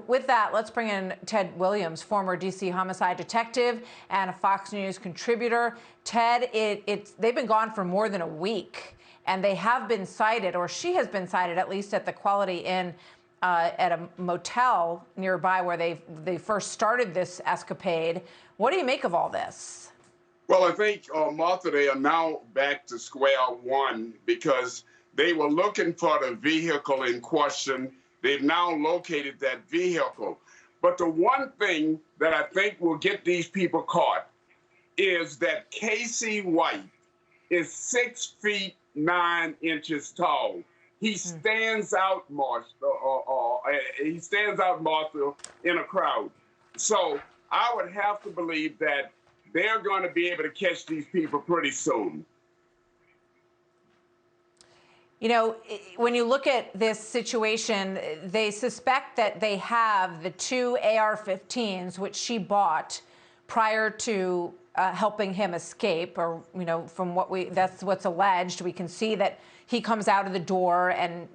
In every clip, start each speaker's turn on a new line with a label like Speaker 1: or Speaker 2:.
Speaker 1: with that, let's bring in Ted Williams, former D.C. homicide detective and a Fox News contributor. Ted, they've been gone for more than a week, and they have been cited, or she has been cited, at least at the Quality Inn at a motel nearby where they first started this escapade. What do you make of all this?
Speaker 2: Well, I think, Martha, they are now back to square one because they were looking for the vehicle in question. They've now located that vehicle. But the one thing that I think will get these people caught is that Casey White is 6'9" tall. He stands out, Martha, in a crowd. So I would have to believe that they're going to be able to catch these people pretty soon.
Speaker 1: You know, when you look at this situation, they suspect that they have the two AR-15s, which she bought prior to helping him escape, or, you know, from that's what's alleged. We can see that he comes out of the door and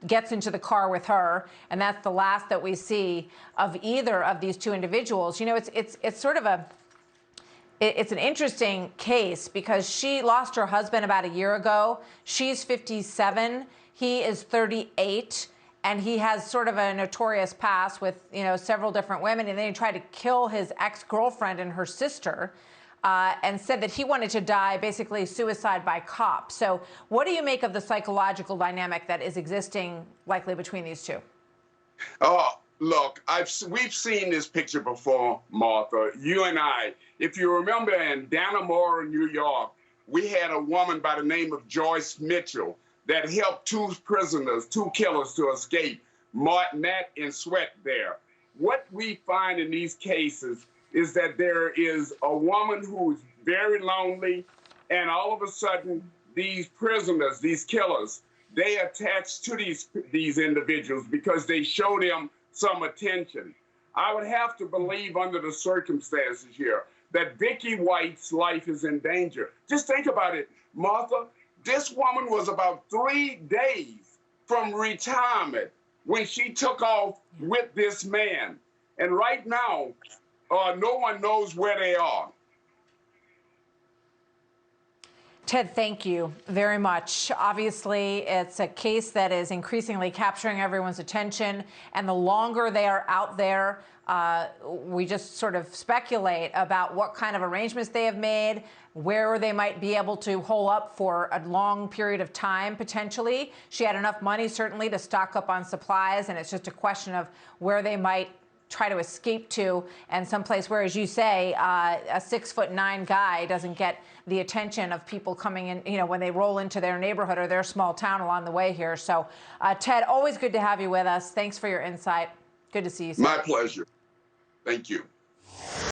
Speaker 1: gets into the car with her, and that's the last that we see of either of these two individuals. You know, it's sort of it's an interesting case because she lost her husband about a year ago. She's 57, he is 38, and he has sort of a notorious past with, you know, several different women. And then he tried to kill his ex-girlfriend and her sister, and said that he wanted to die, basically suicide by cop. So what do you make of the psychological dynamic that is existing likely between these two?
Speaker 2: Look, we've seen this picture before, Martha, you and I. If you remember in Dannemora, New York, we had a woman by the name of Joyce Mitchell that helped two prisoners, two killers, to escape, Matt and Sweat there. What we find in these cases is that there is a woman who's very lonely, and all of a sudden, these prisoners, these killers, they attach to these individuals because they show them some attention. I would have to believe, under the circumstances here, that Vicky White's life is in danger. Just think about it, Martha. This woman was about 3 days from retirement when she took off with this man. And right now, no one knows where they are.
Speaker 1: Ted, thank you very much. Obviously, it's a case that is increasingly capturing everyone's attention, and the longer they are out there, we just sort of speculate about what kind of arrangements they have made, where they might be able to hole up for a long period of time, potentially. She had enough money, certainly, to stock up on supplies, and it's just a question of where they might try to escape to, and someplace where, as you say, a 6'9" guy doesn't get the attention of people coming in, you know, when they roll into their neighborhood or their small town along the way here. So, Ted, always good to have you with us. Thanks for your insight. Good to see you, sir.
Speaker 2: My pleasure. Thank you.